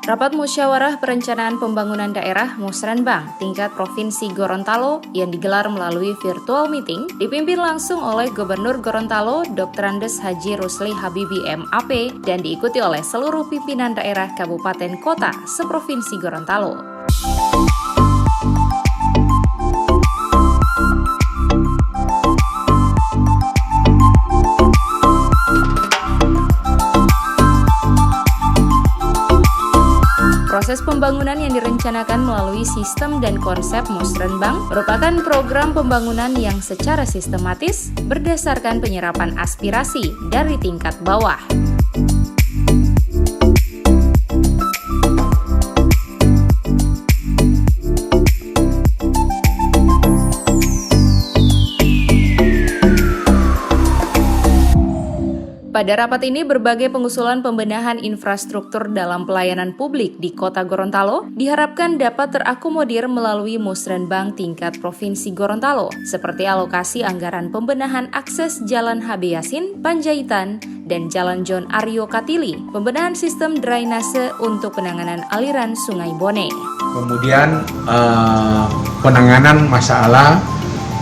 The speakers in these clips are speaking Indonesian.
Rapat Musyawarah Perencanaan Pembangunan Daerah Musrenbang tingkat Provinsi Gorontalo yang digelar melalui virtual meeting dipimpin langsung oleh Gubernur Gorontalo Dr. Andes Haji Rusli Habibi MAP dan diikuti oleh seluruh pimpinan daerah kabupaten kota seprovinsi Gorontalo. Proses pembangunan yang direncanakan melalui sistem dan konsep Musrenbang merupakan program pembangunan yang secara sistematis berdasarkan penyerapan aspirasi dari tingkat bawah. Pada rapat ini, berbagai pengusulan pembenahan infrastruktur dalam pelayanan publik di Kota Gorontalo diharapkan dapat terakomodir melalui Musrenbang tingkat Provinsi Gorontalo, seperti alokasi anggaran pembenahan akses Jalan HB Yasin, Panjaitan, dan Jalan John Aryo Katili, pembenahan sistem drainase untuk penanganan aliran Sungai Bone. Kemudian penanganan masalah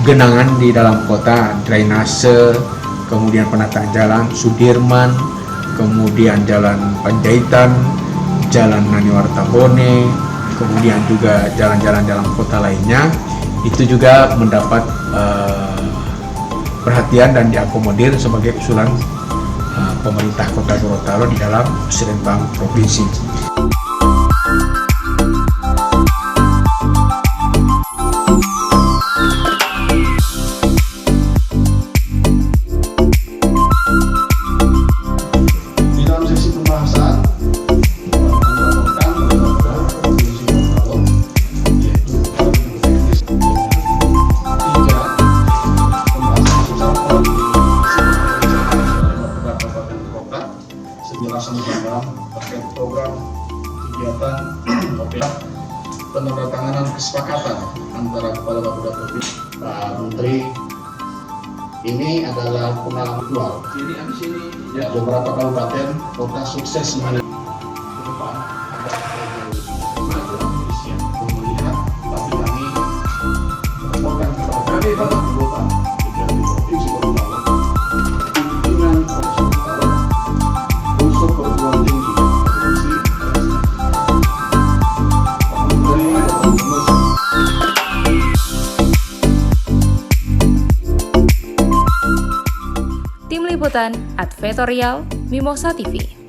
genangan di dalam kota, drainase, kemudian penataan jalan Sudirman, kemudian jalan Panjaitan, jalan Naniwarta Bone, kemudian juga jalan-jalan dalam kota lainnya, itu juga mendapat perhatian dan diakomodir sebagai usulan pemerintah Kota Gorontalo di dalam Musrenbang Provinsi. Penjelasan mendalam terkait program kegiatan penandatanganan kesepakatan antara Kepala Bapeda Provinsi Pak Menteri. Ini adalah pengalaman dual. Ya, beberapa kabupaten kota sukses melihat pemulihan, tapi kami melaporkan kepada anggota di Provinsi Gorontalo pimpinan unsur perguruan tinggi provinsi Tim Liputan Advertorial Mimosa TV.